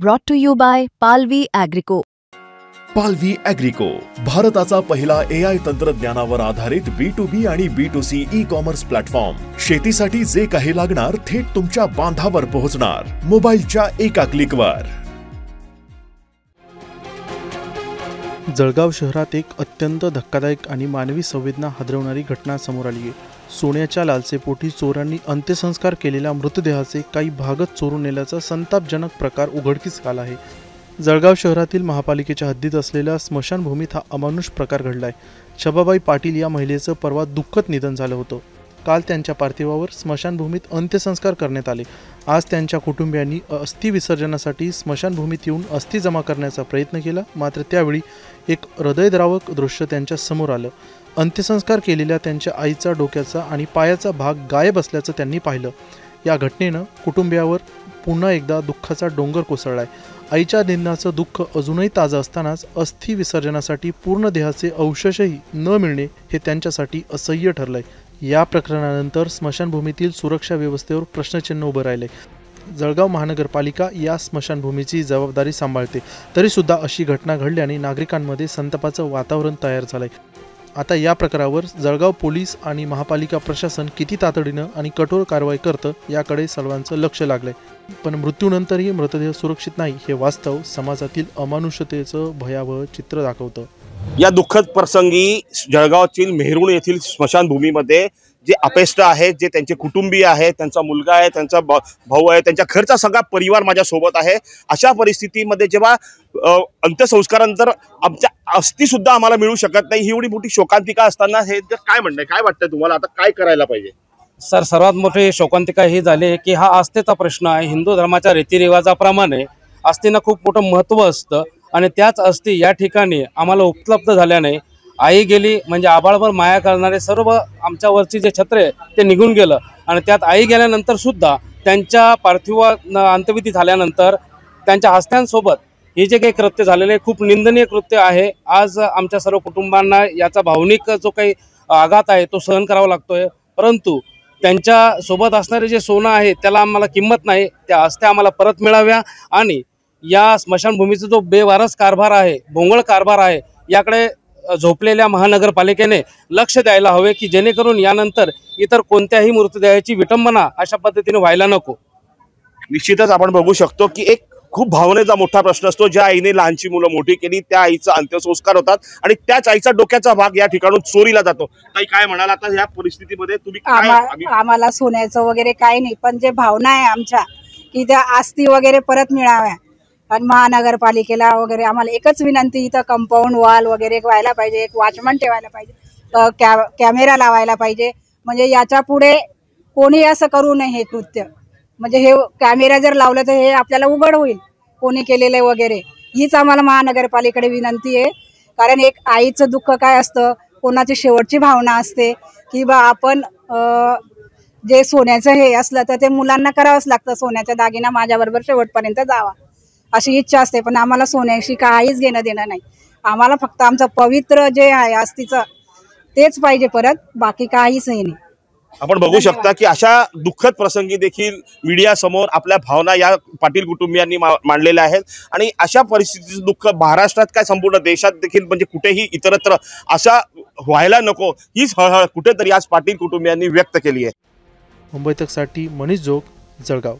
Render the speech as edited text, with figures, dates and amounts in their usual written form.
Brought to you by Palvi Agrico. पालवी ॲग्रिको, भारताचा पहिला AI तंत्रज्ञानावर आधारित B2B आणि B2C ई-कॉमर्स प्लॅटफॉर्म। शेतीसाठी जे काही लागणार थेट तुमच्या बांधावर पोहोचणार, मोबाईलच्या एका क्लिकवर। जळगाव शहरात एक अत्यंत धक्कादायक आणि मानवी संवेदना हादरवणारी घटना समोर आली आहे। सोन्याच्या लालसेपोटी चोरांनी अंत्यसंस्कार केलेल्या मृतदेहाचे काही भागच चोरून नेल्याचा संतापजनक प्रकार उघडकीस आला आहे। जळगाव शहरातील महापालिकेच्या हद्दीत असलेल्या स्मशानभूमीत हा अमानुष प्रकार घडलाय। शबाबाई पाटील या महिलेचं परवा दुःखद निधन झालं होतं। काल त्यांच्या पार्थिवावर स्मशानभूमीत अंत्यसंस्कार करण्यात आले। आज त्यांच्या कुटुंबियांनी अस्थि विसर्जनासाठी स्मशानभूमीत येऊन अस्थि जमा करण्याचा प्रयत्न केला, मात्र त्यावेळी एक हृदयद्रावक दृश्य त्यांच्या समोर आलं। अंत्यसंस्कार केलेल्या त्यांच्या आईचा डोक्याचा आणि पायाचा भाग गायब असल्याचं त्यांनी पाहिलं। या घटनेनं कुटुंबियावर पुन्हा एकदा दुःखाचा डोंगर कोसळलाय। आईच्या निधनाचं दुःख अजूनही ताजं असतानाच अस्थि विसर्जनासाठी पूर्ण देहाचे अवशेषही न मिळणे हे त्यांच्यासाठी असह्य ठरलंय। या प्रकरणानंतर स्मशानभूमीतील सुरक्षा व्यवस्थेवर प्रश्नचिन्ह उभं राहिले। जळगाव महानगरपालिका या स्मशानभूमीची जबाबदारी सांभाळते, तरी सुद्धा अशी घटना घडल्याने नागरिकांमध्ये संतापाचं वातावरण तयार झालंय। आता या प्रकारावर जळगाव पोलीस आणि महापालिका प्रशासन किती तातडीनं आणि कठोर कारवाई करतं याकडे सर्वांचं लक्ष लागलंय। पण मृत्यूनंतरही मृतदेह सुरक्षित नाही हे वास्तव समाजातील अमानुषतेचं भयावह चित्र दाखवतं। या दुःखद प्रसंगी जळगावतील मेहरुण येथील स्मशानभूमीमध्ये जे अपेष्ट आहेत, जे त्यांचे कुटुंबीय आहेत, त्यांचा मुलगा आहे, त्यांचा भाऊ आहे, त्यांच्या घरचा सगळा परिवार माझ्या सोबत आहे। अशा परिस्थितीमध्ये जेव्हा अंत्यसंस्कारानंतर आमच्या अस्थि सुद्धा आम्हाला मिळू शकत नाही, ही एवढी मोठी शोकांतिका असताना हे काय म्हणणं, काय वाटतं तुम्हाला, आता काय करायला पाहिजे? सर, सर्वात मोठी शोकांतिका ही झाली की हा आस्थेचा प्रश्न आहे। हिंदू धर्माच्या रीतिरिवाजाप्रमाणे अस्थींना खूप मोठं महत्त्व असतं आणि त्याच अस्थी या ठिकाणी आम्हाला उपलब्ध झाल्याने आई गेली म्हणजे आबाळभर माया करणारे सर्व आमच्यावरची जे छत्रे ते निघून गेलं आणि त्यात आई गेल्यानंतर सुद्धा त्यांच्या पार्थिव अंत्यविधी झाल्यानंतर त्यांच्या हस्त्यांसोबत हे जे काही कृत्य झालेले खूप निंदनीय कृत्य आहे। आज आमच्या सर्व कुटुंबांना याचा भावनिक जो काही आघात आहे तो सहन करावा लागतोय, परंतु त्यांच्या सोबत असणारे जे सोनं आहे त्याला आम्हाला किंमत नाही। त्या अस्थ्या आम्हाला परत मिळाव्या आणि या स्मशानभूमीचा जो बेवारस कारभार आहे, भोंगळ कारभार आहे, याकडे झोपलेल्या महानगरपालिकेने लक्ष द्यायला हवे की जेणेकरून यानंतर इतर कोणत्याही मृतदेहाची विटंबना अशा पद्धतीने व्हायला नको। निश्चितच आपण बघू शकतो की एक खूप भावनेचा मोठा प्रश्न असतो। ज्या आईने लहानची मुलं मोठी केली त्या आईचा अंत्यसंस्कार होतात आणि त्याच आईचा डोक्याचा भाग या ठिकाणून चोरीला जातो। ताई, काय म्हणाल आता या परिस्थितीमध्ये तुम्ही? आम्हाला सोन्याचं वगैरे काही नाही, पण जे भावना आहे आमच्या की त्या अस्थि वगैरे परत मिळाव्या आणि महानगरपालिकेला वगैरे आम्हाला एकच विनंती, इथं कंपाऊंड वॉल वगैरे व्हायला पाहिजे, एक वॉचमन ठेवायला पाहिजे, कॅमेरा लावायला पाहिजे, म्हणजे याच्या पुढे कोणी असं करू नये हे कृत्य। म्हणजे हे कॅमेरा जर लावलं तर हे आपल्याला उघड होईल कोणी केलेलं वगैरे, हीच आम्हाला महानगरपालिकेकडे विनंती आहे। कारण एक आईचं दुःख काय असतं, कोणाची शेवटची भावना असते की बा आपण जे सोन्याचं हे असलं तर ते मुलांना करावंच लागतं, सोन्याच्या दागिना माझ्याबरोबर शेवटपर्यंत जावा अशी इच्छा असते। पण आम्हाला सोन्याशी काहीच घेणं देणं नाही, आम्हाला फक्त आमचं पवित्र जे आहे अस्थिचं तेच पाहिजे परत, बाकी काहीच नाही। आपण बघू शकता की अशा दुःखद प्रसंगी देखील मीडिया समोर आपल्या भावना या पाटील कुटुंबियांनी मांडलेल्या आहेत आणि अशा परिस्थितीचं दुःख महाराष्ट्रात काय संपूर्ण देशात देखील म्हणजे कुठेही इतरत्र अशा व्हायला नको हीच हळहळ कुठेतरी आज पाटील कुटुंबियांनी व्यक्त केली आहे। मुंबई तकसाठी मनीष जोग, जळगाव।